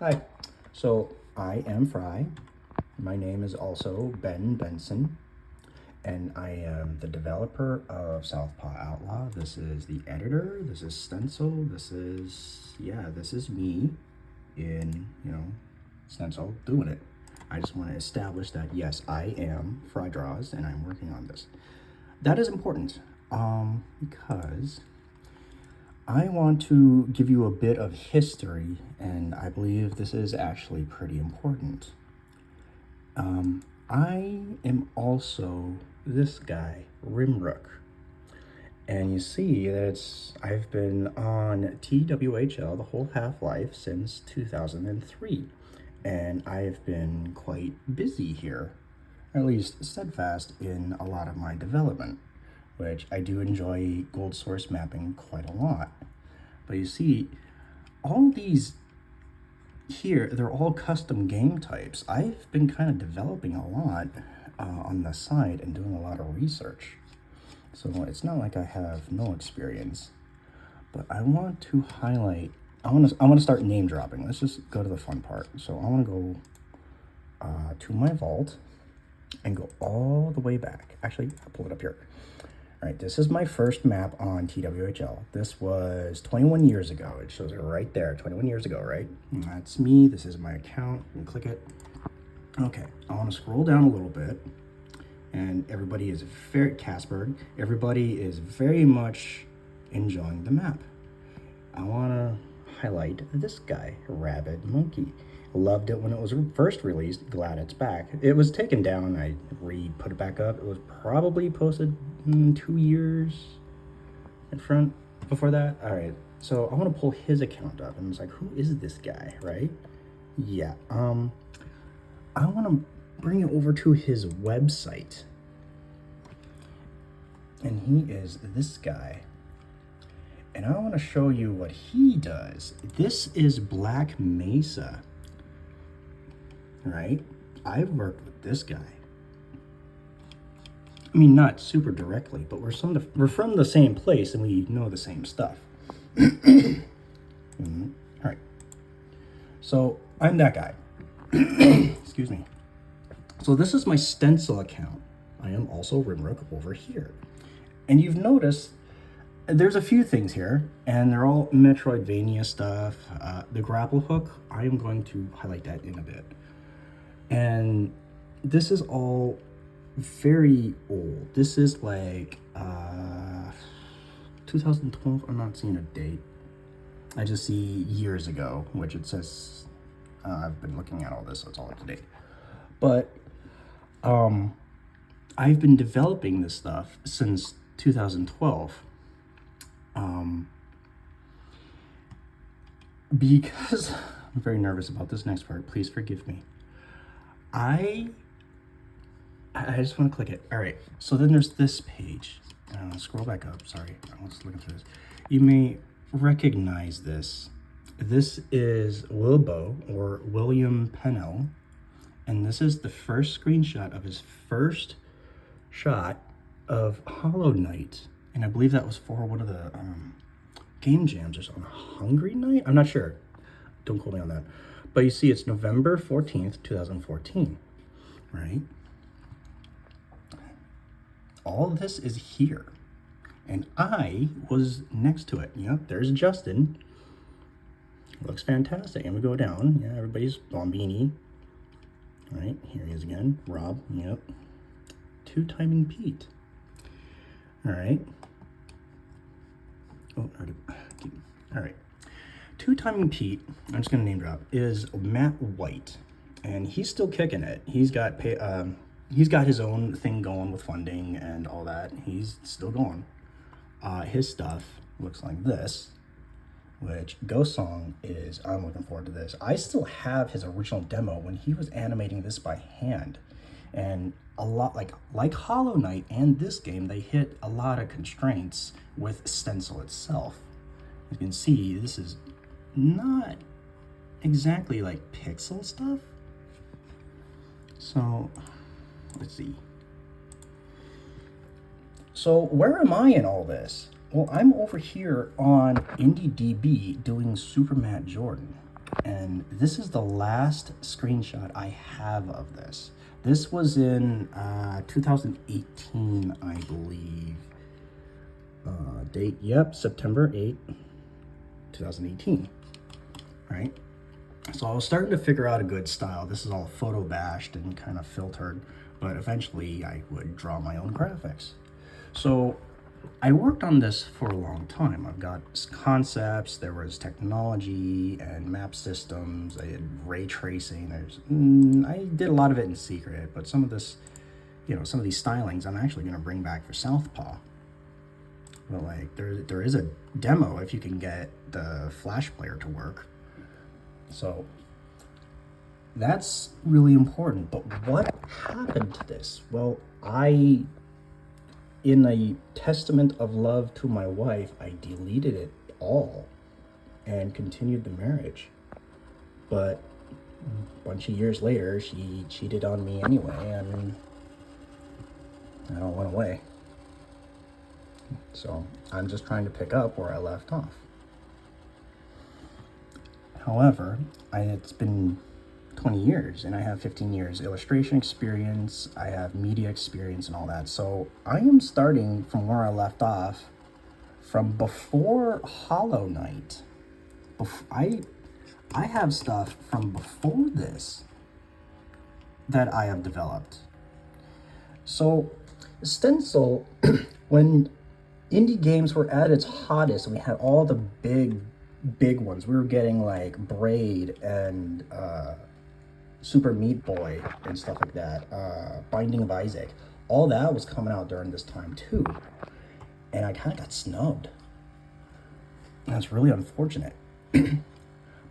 Hi. So I am Fry. My name is also Ben Benson, and I am the developer of Southpaw Outlaw. This is the editor. This is Stencil. This is me in Stencil doing it. I just want to establish that yes, I am Fry Draws, and I'm working on this. That is important, because I want to give you a bit of history, and I believe this is actually pretty important. I am also this guy, Rimrook. And you see that I've been on TWHL the whole half-life since 2003. And I've been quite busy here, or at least steadfast in a lot of my development, which I do enjoy gold source mapping quite a lot. But you see, all these here, they're all custom game types. I've been kind of developing a lot on the side and doing a lot of research. So it's not like I have no experience, but I want to highlight, I want to start name dropping. Let's just go to the fun part. So I want to go to my vault and go all the way back. Actually, I'll pull it up here. All right, this is my first map on TWHL. This was 21 years ago. It shows it right there, 21 years ago, right? And that's me. This is my account. You can click it. Okay, I want to scroll down a little bit. And everybody is Casper. Everybody is very much enjoying the map. I want to highlight this guy, Rabid Monkey. Loved it when it was first released. Glad it's back. It was taken down. I put it back up. It was probably posted 2 years in front before that. All right. So I want to pull his account up, and it's like, who is this guy, right? Yeah. I want to bring it over to his website, and he is this guy. And I want to show you what he does. This is Black Mesa. Right? I've worked with this guy. I mean, not super directly, but we're from the same place and we know the same stuff. All right. So I'm that guy. Excuse me. So this is my Stencil account. I am also Rimrook over here. And you've noticed there's a few things here, and they're all Metroidvania stuff. The grapple hook, I am going to highlight that in a bit. And this is all very old. This is like 2012. I'm not seeing a date. I just see years ago, which it says I've been looking at all this, so it's all up to date. But I've been developing this stuff since 2012. Because I'm very nervous about this next part. Please forgive me. I just want to click it. All right, so then there's this page. Scroll back up. Sorry, I was looking through this. You may recognize this. This is Wilbo, or William Pennell, and this is the first screenshot of his first shot of Hollow Knight, and I believe that was for one of the game jams or something. Hungry Night? I'm not sure. Don't quote me on that. But you see, it's November 14th, 2014, right? All of this is here. And I was next to it. Yep, there's Justin. Looks fantastic. And we go down. Yeah, everybody's Bombini. All right, here he is again. Rob, yep. Two Timing Pete. All right. Oh, all right. Two Timing Pete, I'm just gonna name drop, is Matt White, and he's still kicking it. He's got his own thing going with funding and all that. He's still going. His stuff looks like this, which Ghost Song is. I'm looking forward to this. I still have his original demo when he was animating this by hand, and a lot like Hollow Knight and this game, they hit a lot of constraints with Stencil itself. You can see this is not exactly like pixel stuff. So let's see. So where am I in all this? Well, I'm over here on IndieDB doing Super Matt Jordan. And this is the last screenshot I have of this. This was in 2018, I believe. Date, yep, September 8th, 2018, right? So I was starting to figure out a good style. This is all photo bashed and kind of filtered, but eventually I would draw my own graphics. So I worked on this for a long time. I've got concepts, there was technology and map systems, I had ray tracing. I did a lot of it in secret, but some of this, some of these stylings I'm actually going to bring back for Southpaw. But like, there is a demo if you can get the Flash player to work. So that's really important. But what happened to this? Well, in a testament of love to my wife, I deleted it all and continued the marriage. But a bunch of years later, she cheated on me anyway, and it all went away. So I'm just trying to pick up where I left off. However, it's been 20 years and I have 15 years illustration experience, I have media experience and all that. So I am starting from where I left off, from before Hollow Knight. I have stuff from before this that I have developed. So Stencil, when indie games were at its hottest, and we had all the big ones. We were getting like Braid and Super Meat Boy and stuff like that. Binding of Isaac. All that was coming out during this time too. And I kind of got snubbed. That's really unfortunate.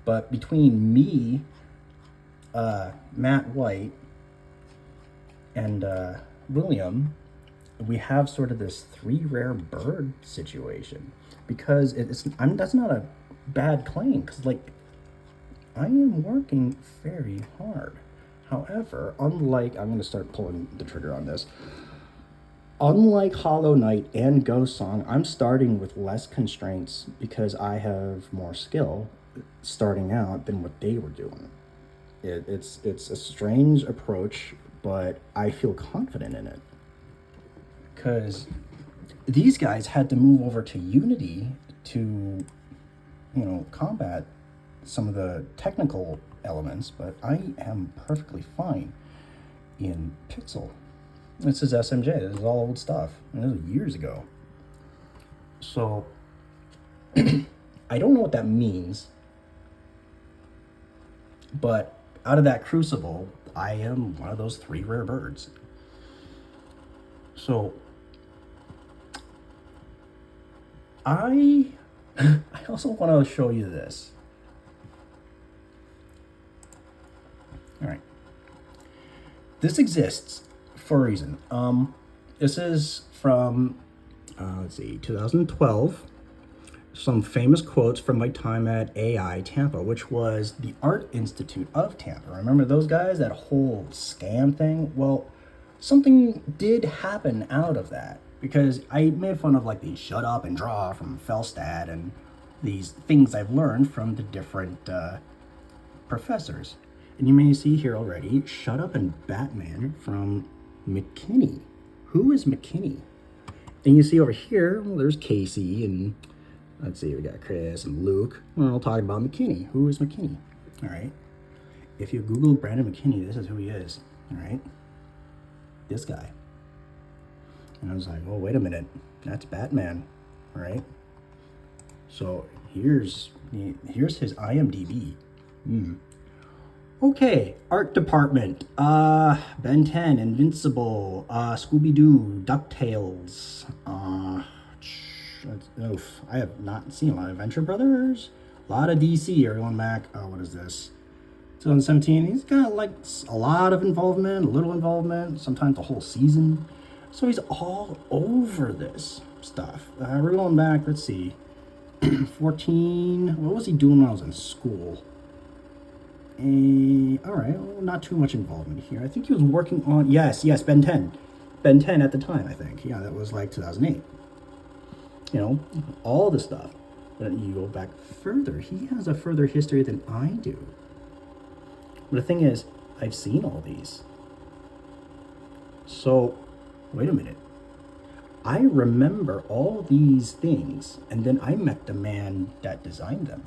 But between me, Matt White, and William, we have sort of this 3 rare bird situation, because that's not a bad claim, because like I am working very hard. However, I'm going to start pulling the trigger on this. Unlike Hollow Knight and Ghost Song, I'm starting with less constraints because I have more skill starting out than what they were doing. It's a strange approach, but I feel confident in it. Because these guys had to move over to Unity to, combat some of the technical elements, but I am perfectly fine in Pixel. This is SMJ. This is all old stuff. And this was years ago. So I don't know what that means, but out of that crucible, I am one of those 3 rare birds. So I also want to show you this. All right. This exists for a reason. This is from, 2012. Some famous quotes from my time at AI Tampa, which was the Art Institute of Tampa. Remember those guys, that whole scam thing? Well, something did happen out of that, because I made fun of like the Shut Up and Draw from Felstad and these things I've learned from the different professors. And you may see here already, Shut Up and Batman from McKinney. Who is McKinney? And you see over here, well, there's Casey, and let's see, we got Chris and Luke. We're all talking about McKinney. Who is McKinney? All right. If you Google Brandon McKinney, this is who he is. All right. This guy. And I was like, oh, wait a minute. That's Batman. All right. So here's his IMDb. Okay, art department. Ben 10, Invincible, Scooby-Doo, DuckTales. I have not seen a lot of Venture Brothers. A lot of DC. Everyone Mac. What is this? 2017. He's got like a lot of involvement, a little involvement, sometimes the whole season. So he's all over this stuff. We're going back. Let's see. 14. What was he doing when I was in school? All right, well, not too much involvement here. I think he was working on, yes, Ben 10. Ben 10 at the time, I think. Yeah, that was like 2008. All the stuff. And you go back further. He has a further history than I do. But the thing is, I've seen all these. So, wait a minute. I remember all these things, and then I met the man that designed them.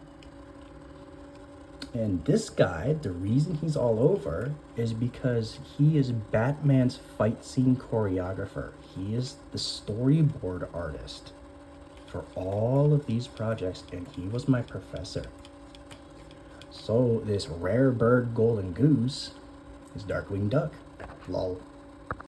And this guy, the reason he's all over is because he is Batman's fight scene choreographer. He is the storyboard artist for all of these projects, and he was my professor. So this rare bird golden goose is Darkwing Duck. Lol.